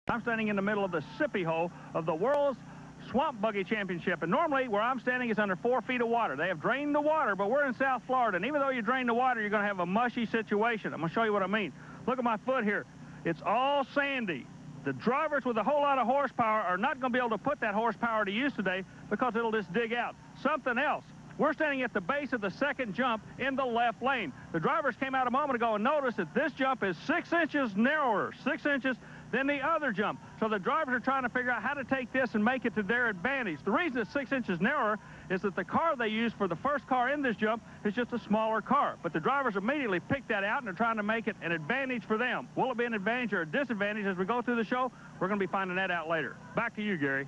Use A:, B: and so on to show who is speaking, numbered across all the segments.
A: I'm standing in the middle of the sippy hole of the World's Swamp Buggy Championship. And normally, where I'm standing is under 4 feet of water. They have drained the water, but we're in South Florida. And even though you drain the water, you're going to have a mushy situation. I'm going to show you what I mean. Look at my foot here. It's all sandy. The drivers with a whole lot of horsepower are not going to be able to put that horsepower to use today because it'll just dig out. Something else. We're standing at the base of the second jump in the left lane. The drivers came out a moment ago and noticed that this jump is 6 inches narrower, 6 inches than the other jump. So the drivers are trying to figure out how to take this and make it to their advantage. The reason it's 6 inches narrower is that the car they used for the first car in this jump is just a smaller car. But the drivers immediately picked that out and they're trying to make it an advantage for them. Will it be an advantage or a disadvantage as we go through the show? We're going to be finding that out later. Back to you, Gary.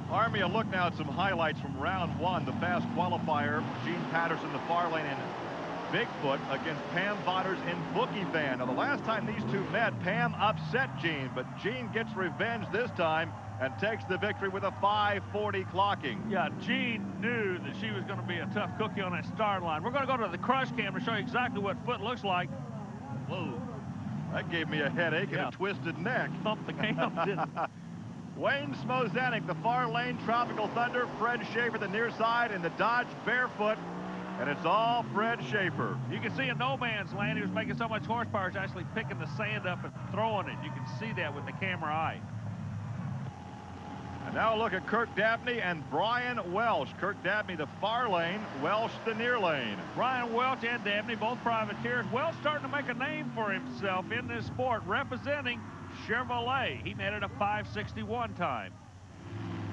B: Army, a look now at some highlights from round one. The fast qualifier, Gene Patterson, the far lane in Bigfoot against Pam Botters in Bookie Van. Now, the last time these two met, Pam upset Gene, but Gene gets revenge this time and takes the victory with a 5:40 clocking.
A: Yeah, Gene knew that she was going to be a tough cookie on that start line. We're going to go to the crush cam to show you exactly what Foot looks like. Whoa.
B: That gave me a headache and a twisted neck.
A: Thumped the cam, didn't it?
B: Wayne Smozanik, the far lane, Tropical Thunder. Fred Schaefer, the near side, in the Dodge Barefoot. And it's all Fred Schaefer.
A: You can see in no man's land, he was making so much horsepower, he's actually picking the sand up and throwing it. You can see that with the camera eye.
B: And now look at Kirk Dabney and Brian Welch. Kirk Dabney, the far lane, Welch, the near lane.
A: Brian Welch and Dabney, both privateers. Welch starting to make a name for himself in this sport, representing Chevrolet. He netted a 5:61 time.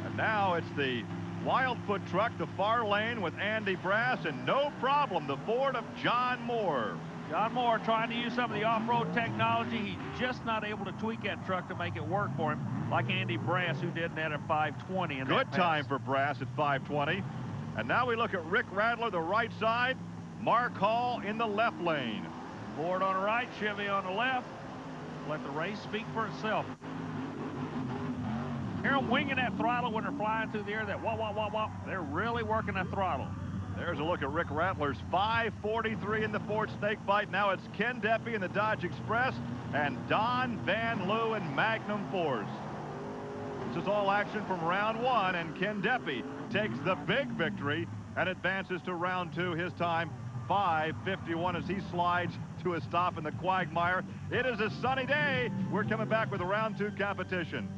B: And now it's the Wildfoot truck, the far lane with Andy Brass, and no problem, the Ford of John Moore.
A: John Moore trying to use some of the off-road technology. He's just not able to tweak that truck to make it work for him, like Andy Brass, who did net at 5:20.
B: Good time for Brass at 5:20. And now we look at Rick Radler, the right side, Mark Hall in the left lane.
A: Ford on the right, Chevy on the left. Let the race speak for itself. Hear them winging that throttle when they're flying through the air, that wah, wah, wah, wah. They're really working that throttle.
B: There's a look at Rick Rattler's 5:43 in the Ford Snakebite. Now it's Ken Deppy in the Dodge Express and Don Van Loo in Magnum Force. This is all action from round one, and Ken Deppy takes the big victory and advances to round two. His time 5:51 as he slides to a stop in the quagmire. It is a sunny day. We're coming back with a round two competition.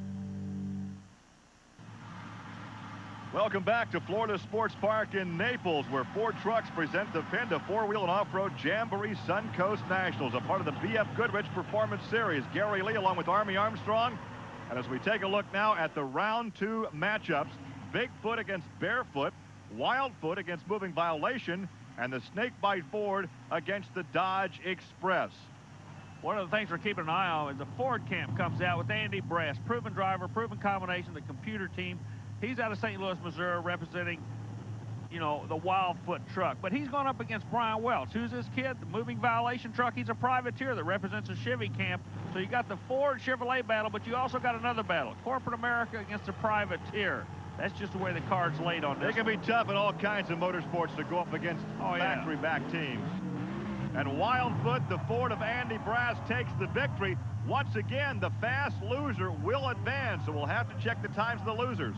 B: Welcome back to Florida Sports Park in Naples, where Ford Trucks present the PENDA four-wheel and off-road Jamboree Suncoast Nationals, a part of the B.F. Goodrich Performance Series. Gary Lee along with Army Armstrong. And as we take a look now at the round two matchups, Bigfoot against Barefoot, Wildfoot against Moving Violation, and the Snakebite Ford against the Dodge Express.
A: One of the things we're keeping an eye on is the Ford camp comes out with Andy Brass, proven driver, proven combination, the computer team. He's out of St. Louis, Missouri, representing, you know, the Wildfoot truck. But he's going up against Brian Welch. Who's this kid? The Moving Violation truck. He's a privateer that represents a Chevy camp. So you got the Ford Chevrolet battle, but you also got another battle. Corporate America against a privateer. That's just the way the card's laid on this.
B: It can be tough in all kinds of motorsports to go up against factory-back teams. And Wildfoot, the Ford of Andy Brass, takes the victory. Once again, the fast loser will advance, so we'll have to check the times of the losers.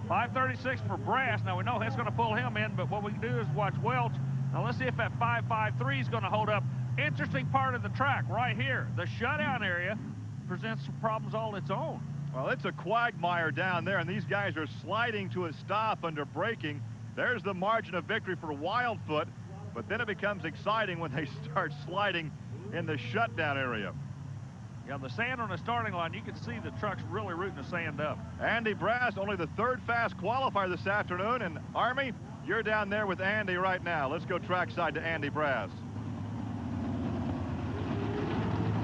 A: 5:36 for Brass. Now, we know that's going to pull him in, but what we can do is watch Welch. Now, let's see if that 5:53 is going to hold up. Interesting part of the track right here. The shutdown area presents some problems all its own.
B: Well, it's a quagmire down there, and these guys are sliding to a stop under braking. There's the margin of victory for Wildfoot, but then it becomes exciting when they start sliding in the shutdown area.
A: Yeah, the sand on the starting line, you can see the truck's really rooting the sand up.
B: Andy Brass, only the third fast qualifier this afternoon, and Army, you're down there with Andy right now. Let's go trackside to Andy Brass.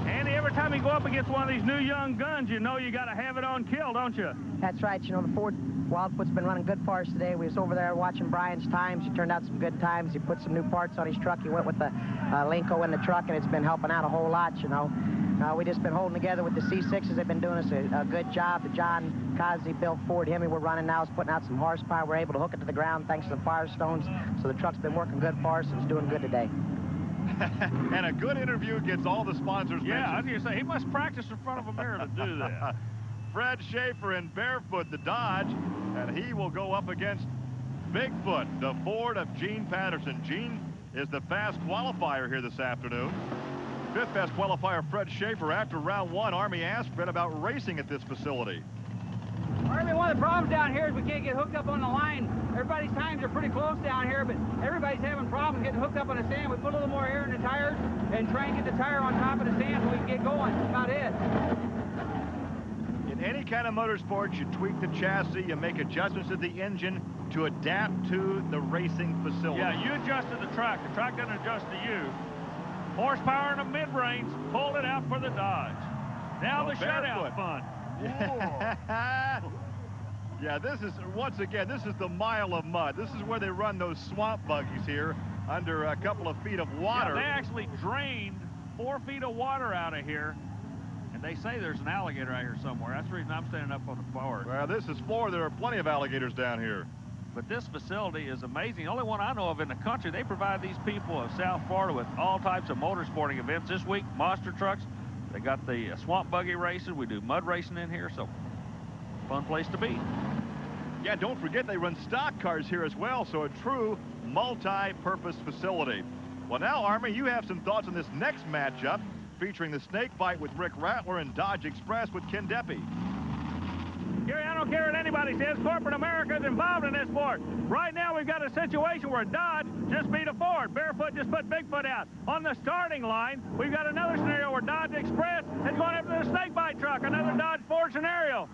A: Andy, every time you go up against one of these new young guns, you know you got to have it on kill, don't you?
C: That's right. You know, the Ford Wildfoot's been running good for us today. We was over there watching Brian's times. He turned out some good times. He put some new parts on his truck. He went with the Linko in the truck, and it's been helping out a whole lot, you know. We just been holding together with the C6s. They've been doing us a good job. The John Cosby built Ford Hemi we're running now is putting out some horsepower. We're able to hook it to the ground thanks to the Firestones. So the truck's been working good for us and it's doing good today.
B: And a good interview gets all the sponsors
A: Yeah, I was
B: mentioned.
A: going to say, he must practice in front of a mirror to do that.
B: Fred Schaefer in Barefoot, the Dodge, and he will go up against Bigfoot, the Ford of Gene Patterson. Gene is the fast qualifier here this afternoon. Fifth best qualifier, Fred Schaefer. After round one, Army asked Fred about racing at this facility.
D: Army, one of the problems down here is we can't get hooked up on the line. Everybody's times are pretty close down here, but everybody's having problems getting hooked up on the sand. We put a little more air in the tires and try and get the tire on top of the sand so we can get going. That's about it.
B: In any kind of motorsport, you tweak the chassis, you make adjustments to the engine to adapt to the racing facility.
A: Yeah, you adjusted the track. The track doesn't adjust to you. Horsepower in the mid-range, pulled it out for the Dodge. Now the shutout fun.
B: Yeah, this is, once again, this is the mile of mud. This is where they run those swamp buggies here under a couple of feet of water.
A: Yeah, they actually drained 4 feet of water out of here. And they say there's an alligator out here somewhere. That's the reason I'm standing up on the board.
B: Well, this is Florida. There are plenty of alligators down here.
A: But this facility is amazing. The only one I know of in the country. They provide these people of South Florida with all types of motorsporting events. This week, monster trucks. They got the swamp buggy races. We do mud racing in here, so fun place to be.
B: Yeah, don't forget they run stock cars here as well, so a true multi-purpose facility. Well, now, Army, you have some thoughts on this next matchup featuring the snake bite with Rick Rattler and Dodge Express with Ken Deppy.
A: Gary, I don't care what anybody says. Corporate America is involved in this sport. Right now, we've got a situation where Dodge just beat a Ford. Barefoot just put Bigfoot out. On the starting line, we've got another scenario where Dodge Express is going after the snake bite truck. Another Dodge Ford scenario.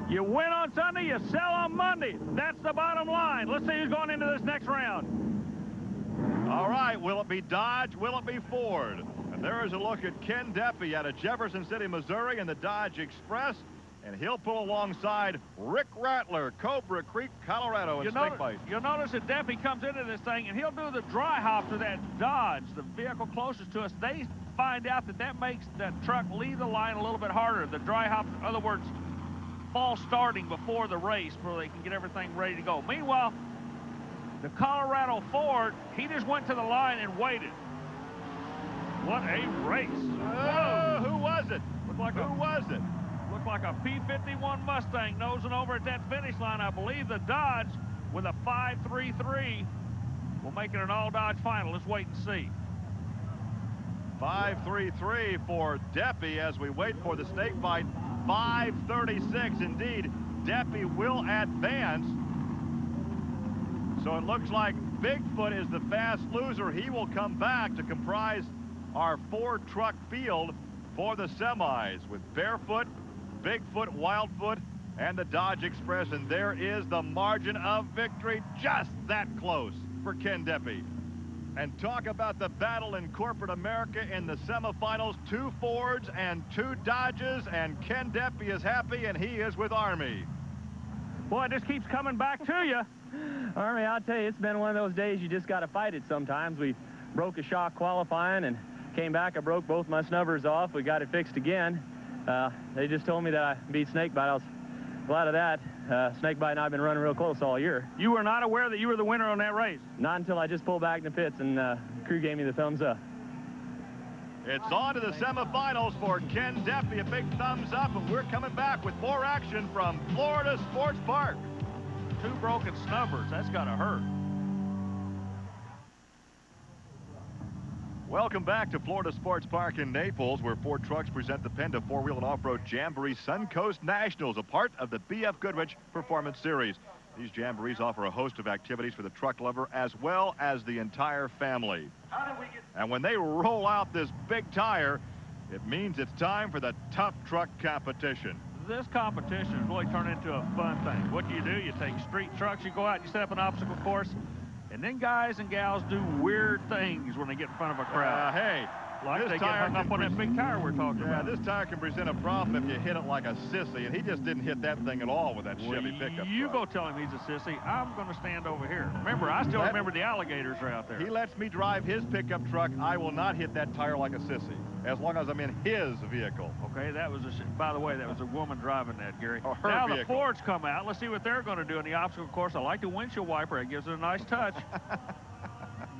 A: You win on Sunday, you sell on Monday. That's the bottom line. Let's see who's going into this next round.
B: All right, will it be Dodge? Will it be Ford? And there is a look at Ken Deppy out of Jefferson City, Missouri in the Dodge Express. And he'll pull alongside Rick Rattler, Cobra Creek, Colorado, in snake bite.
A: You'll notice that Deppy comes into this thing, and he'll do the dry hop to that Dodge, the vehicle closest to us. They find out that that makes that truck leave the line a little bit harder. The dry hop, in other words, false starting before the race where they can get everything ready to go. Meanwhile, the Colorado Ford, he just went to the line and waited. What a race.
B: Whoa, who was it?
A: Looked like
B: Who was it?
A: Looked like a P-51 Mustang nosing over at that finish line. I believe the Dodge with a 5.33 will make it an all-Dodge final. Let's wait and see.
B: 5.33 for Deppy as we wait for the snake bite. 5.36 indeed. Deppy will advance. So it looks like Bigfoot is the fast loser. He will come back to comprise our 4-truck field for the semis with Barefoot, Bigfoot, Wildfoot, and the Dodge Express. And there is the margin of victory, just that close for Ken Deppy. And talk about the battle in corporate America in the semifinals. 2 Fords and 2 Dodges, and Ken Deppy is happy, and he is with Army.
A: Boy, it just keeps coming back to you.
E: Army, I'll tell you, it's been one of those days you just got to fight it sometimes. We broke a shock qualifying and came back. I broke both my snubbers off. We got it fixed again. They just told me that I beat snakebite. I was glad of that. Snakebite and I have been running real close all year.
A: You were not aware that you were the winner on that race?
E: Not until I just pulled back in the pits and crew gave me the thumbs up.
B: It's on to the semifinals for Ken Deppy. A big thumbs up, and we're coming back with more action from Florida Sports Park.
A: 2 broken snubbers. That's got to hurt.
B: Welcome back to Florida Sports Park in Naples, where Ford Trucks present the PENDA 4-wheel and off-road Jamboree Suncoast Nationals, a part of the BF Goodrich Performance Series. These jamborees offer a host of activities for the truck lover as well as the entire family. And when they roll out this big tire, it means it's time for the tough truck competition.
A: This competition has really turned into a fun thing. What do? You take street trucks, you go out, you set up an obstacle course, and then guys and gals do weird things when they get in front of a crowd.
B: Hey,
A: like
B: this
A: they get hung up on that big tire we're talking about.
B: This tire can present a problem if you hit it like a sissy, and he just didn't hit that thing at all with that Chevy pickup
A: You
B: truck.
A: go tell him he's a sissy. I'm going to stand over here. Remember, I still remember the alligators are out there.
B: He lets me drive his pickup truck. I will not hit that tire like a sissy, as long as I'm in his vehicle.
A: Okay, that was by the way, that was a woman driving that, Gary.
B: Oh, her
A: now
B: vehicle.
A: The Fords come out. Let's see what they're going to do in the obstacle course. I like the windshield wiper. It gives it a nice touch.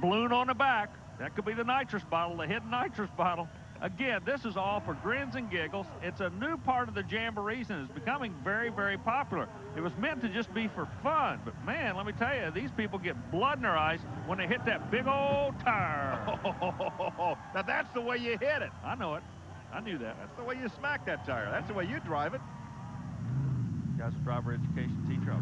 A: Balloon on the back. That could be the nitrous bottle, the hidden nitrous bottle. Again, this is all for grins and giggles. It's a new part of the Jamborees, and it's becoming very, very popular. It was meant to just be for fun, but man, let me tell you, these people get blood in their eyes when they hit that big old tire.
B: Now that's the way you hit it.
A: I know it. I knew that.
B: That's the way you smack that tire. That's the way you drive it.
A: Guy's a driver education teacher.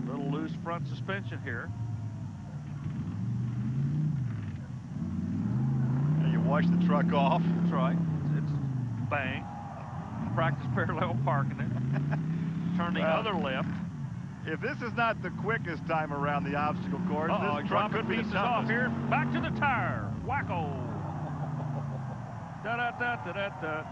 A: Little loose front suspension here.
B: Wash the truck off.
A: That's right. It's bang. Practice parallel parking it. Turn the other left.
B: If this is not the quickest time around the obstacle course, this truck could be the
A: pieces
B: toughest.
A: off here. Back to the tire. Wacko. Da-da-da-da-da-da.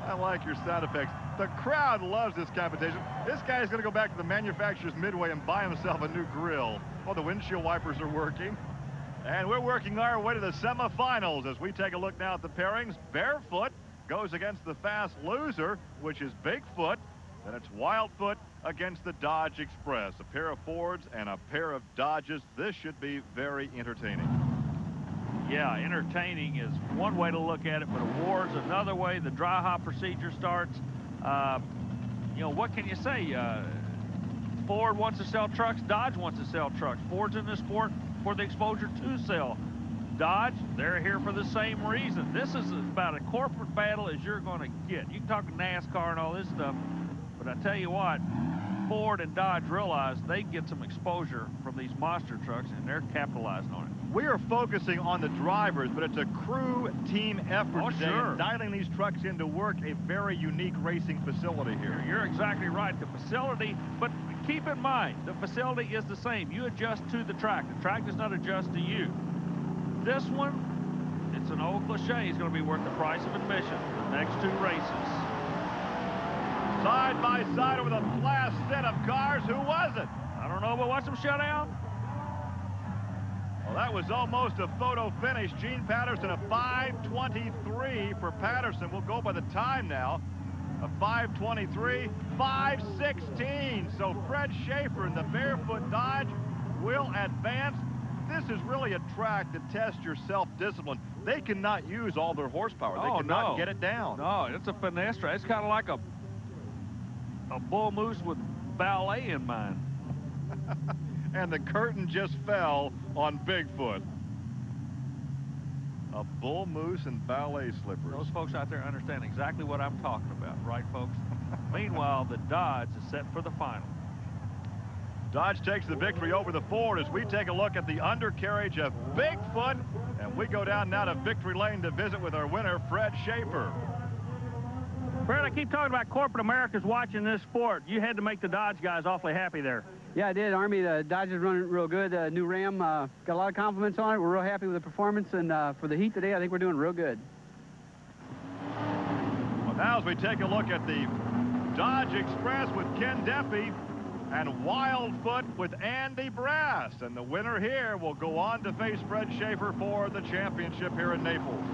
B: I like your sound effects. The crowd loves this competition. This guy is going to go back to the manufacturer's Midway and buy himself a new grill. Well, the windshield wipers are working. And we're working our way to the semifinals as we take a look now at the pairings. Barefoot goes against the fast loser, which is Bigfoot. Then it's Wildfoot against the Dodge Express. A pair of Fords and a pair of Dodges. This should be very entertaining.
A: Yeah, entertaining is one way to look at it, but awards another way. The dry hop procedure starts. You know, what can you say? Ford wants to sell trucks. Dodge wants to sell trucks. Ford's in this sport for the exposure to sell. Dodge, they're here for the same reason. This is about a corporate battle as you're going to get. You can talk NASCAR and all this stuff, but I tell you what, Ford and Dodge realize they get some exposure from these monster trucks, and they're capitalizing on it.
B: We are focusing on the drivers, but it's a crew team effort today.
A: Sure.
B: Dialing these trucks into work, a very unique racing facility here.
A: You're exactly right. The facility, but keep in mind, the facility is the same. You adjust to the track. The track does not adjust to you. This one, it's an old cliche, is going to be worth the price of admission for the next two races.
B: Side by side over the last set of cars. Who was it?
A: I don't know, but watch them shut down.
B: Well, that was almost a photo finish. Gene Patterson, a 5:23 for Patterson. We'll go by the time now. A 5:23, 5:16. So Fred Schaefer in the Barefoot Dodge will advance. This is really a track to test your self-discipline. They cannot use all their horsepower. They cannot get it down.
A: No, it's a finesse track. It's kind of like a bull moose with ballet in mind.
B: And the curtain just fell on Bigfoot. A bull moose and ballet slippers.
A: Those folks out there understand exactly what I'm talking about, right, folks? Meanwhile, the Dodge is set for the final.
B: Dodge takes the victory over the Ford as we take a look at the undercarriage of Bigfoot. And we go down now to Victory Lane to visit with our winner, Fred Schaefer.
A: Fred, I keep talking about corporate America's watching this sport. You had to make the Dodge guys awfully happy there.
D: Yeah, I did, Army. The Dodge is running real good. New Ram, got a lot of compliments on it. We're real happy with the performance, and for the heat today, I think we're doing real good.
B: Well, now as we take a look at the Dodge Express with Ken Deppie and Wildfoot with Andy Brass. And the winner here will go on to face Fred Schaefer for the championship here in Naples.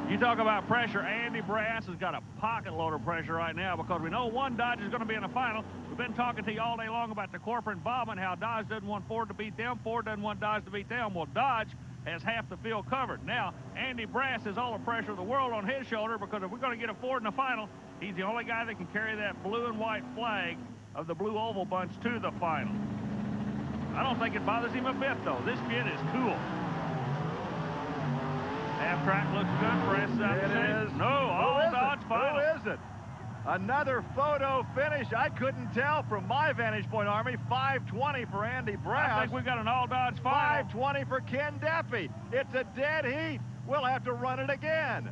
A: You talk about pressure. Andy Brass has got a pocket load of pressure right now because we know one Dodge is going to be in the final. We've been talking to you all day long about the corporate involvement, how Dodge doesn't want Ford to beat them, Ford doesn't want Dodge to beat them. Well, Dodge has half the field covered. Now, Andy Brass has all the pressure of the world on his shoulder because if we're going to get a Ford in the final, he's the only guy that can carry that blue and white flag of the blue oval bunch to the final. I don't think it bothers him a bit, though. This kid is cool. Half track looks good. Brass is out of shape. No, all Dodge final.
B: Who is it? Another photo finish. I couldn't tell from my vantage point, Army. 5:20 for Andy Brass.
A: I think we got an all Dodge final.
B: 5:20 for Ken Deppie. It's a dead heat. We'll have to run it again.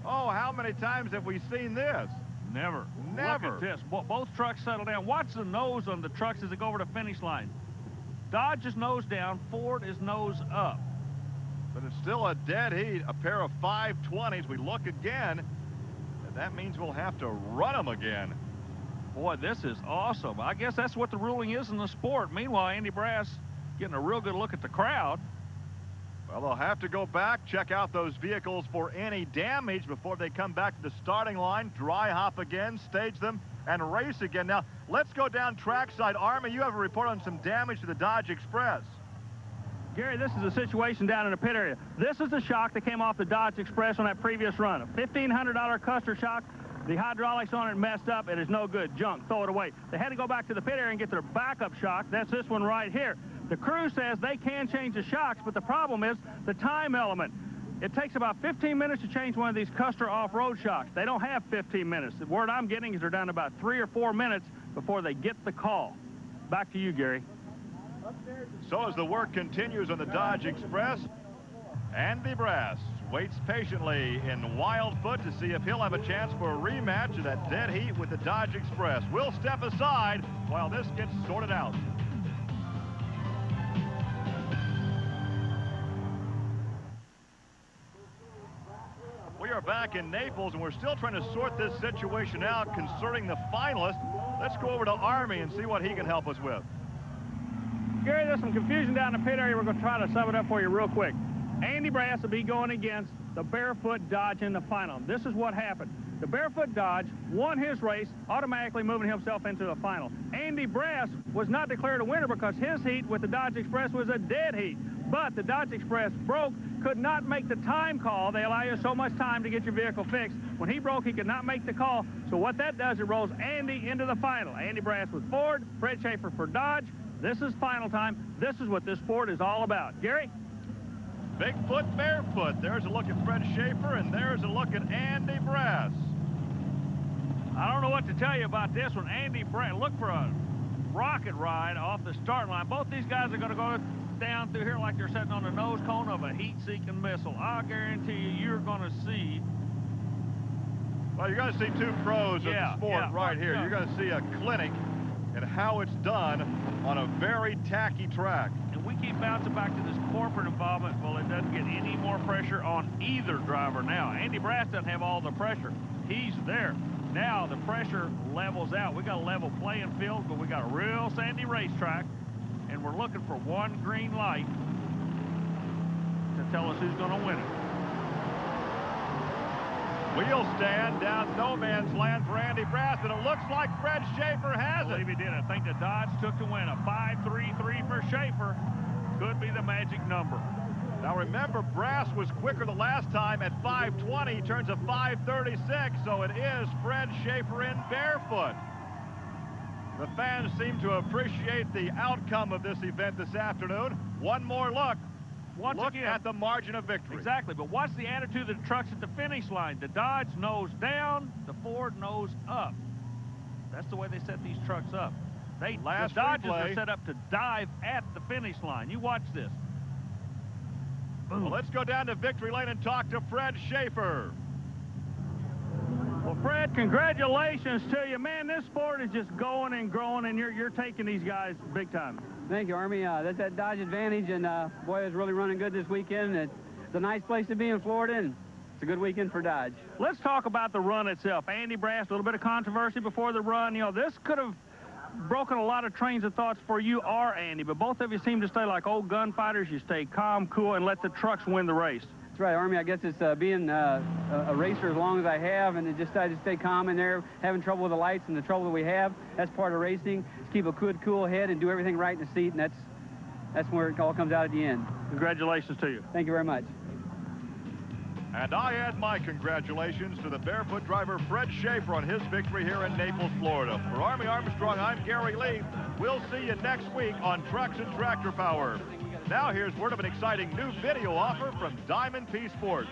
B: Oh, how many times have we seen this?
A: Never.
B: Never.
A: Look at this. Both trucks settle down. Watch the nose on the trucks as they go over the finish line. Dodge is nose down. Ford is nose up.
B: But it's still a dead heat. A pair of 5:20s. We look again, and that means we'll have to run them again.
A: Boy, this is awesome. I guess that's what the ruling is in the sport. Meanwhile, Andy Brass getting a real good look at the crowd.
B: Well, they'll have to go back, check out those vehicles for any damage before they come back to the starting line, dry hop again, stage them, and race again. Now, let's go down trackside. Army, you have a report on some damage to the Dodge Express.
A: Gary, this is a situation down in the pit area. This is the shock that came off the Dodge Express on that previous run. A $1,500 Custer shock. The hydraulics on it messed up. It is no good. Junk. Throw it away. They had to go back to the pit area and get their backup shock. That's this one right here. The crew says they can change the shocks, but the problem is the time element. It takes about 15 minutes to change one of these Custer off-road shocks. They don't have 15 minutes. The word I'm getting is they're down to about 3 or 4 minutes before they get the call. Back to you, Gary.
B: So as the work continues on the Dodge Express, Andy Brass waits patiently in Wildfoot to see if he'll have a chance for a rematch of that dead heat with the Dodge Express. We'll step aside while this gets sorted out. We are back in Naples, and we're still trying to sort this situation out concerning the finalists. Let's go over to Army and see what he can help us with.
A: Gary, there's some confusion down in the pit area. We're going to try to sum it up for you real quick. Andy Brass will be going against the Barefoot Dodge in the final. This is what happened. The Barefoot Dodge won his race, automatically moving himself into the final. Andy Brass was not declared a winner because his heat with the Dodge Express was a dead heat. But the Dodge Express broke, could not make the time call. They allow you so much time to get your vehicle fixed. When he broke, he could not make the call. So what that does, it rolls Andy into the final. Andy Brass with Ford, Fred Schaefer for Dodge. This is final time. This is what this sport is all about. Gary?
B: Bigfoot, Barefoot. There's a look at Fred Schaefer, and there's a look at Andy Brass.
A: I don't know what to tell you about this one. Andy Brass, look for a rocket ride off the start line. Both these guys are going to go down through here like they're sitting on the nose cone of a heat-seeking missile. I guarantee you, you're going to see...
B: Well, you're going to see two pros of the sport right here. You're going to see a clinic and how it's done on a very tacky track.
A: And we keep bouncing back to this corporate involvement. Well, it doesn't get any more pressure on either driver now. Andy Brass doesn't have all the pressure. He's there. Now the pressure levels out. We got a level playing field, but we got a real sandy racetrack, and we're looking for one green light to tell us who's going to win it.
B: Wheel stand down no man's land for Andy Brass, and it looks like Fred Schaefer has it.
A: I believe he did. I think the Dodge took the win. A 5.33 for Schaefer could be the magic number.
B: Now remember, Brass was quicker the last time at 5.20. He turns a 5.36, so it is Fred Schaefer in Barefoot. The fans seem to appreciate the outcome of this event this afternoon. One more look. Look at the margin of victory.
A: Exactly, but watch the attitude of the trucks at the finish line. The Dodge nose down, the Ford nose up. That's the way they set these trucks up. The Dodges are set up to dive at the finish line. You watch this.
B: Boom. Well, let's go down to victory lane and talk to Fred Schaefer.
A: Well, Fred, congratulations to you. Man, this sport is just going and growing, and you're taking these guys big time.
D: Thank you, Army. That's that Dodge advantage, and boy, it's really running good this weekend. It's a nice place to be in Florida, and it's a good weekend for Dodge.
A: Let's talk about the run itself. Andy Brass, a little bit of controversy before the run. You know, this could have broken a lot of trains of thoughts for you or Andy, but both of you seem to stay like old gunfighters. You stay calm, cool, and let the trucks win the race.
D: That's right, Army. I guess it's being a racer as long as I have, and just I just stay calm in there, having trouble with the lights and the trouble that we have. That's part of racing. Just keep a good, cool head and do everything right in the seat, and that's where it all comes out at the end.
A: Congratulations to you.
D: Thank you very much.
B: And I add my congratulations to the Barefoot driver Fred Schaefer on his victory here in Naples, Florida. For Army Armstrong, I'm Gary Lee. We'll see you next week on Trucks and Tractor Power. Now here's word of an exciting new video offer from Diamond P Sports.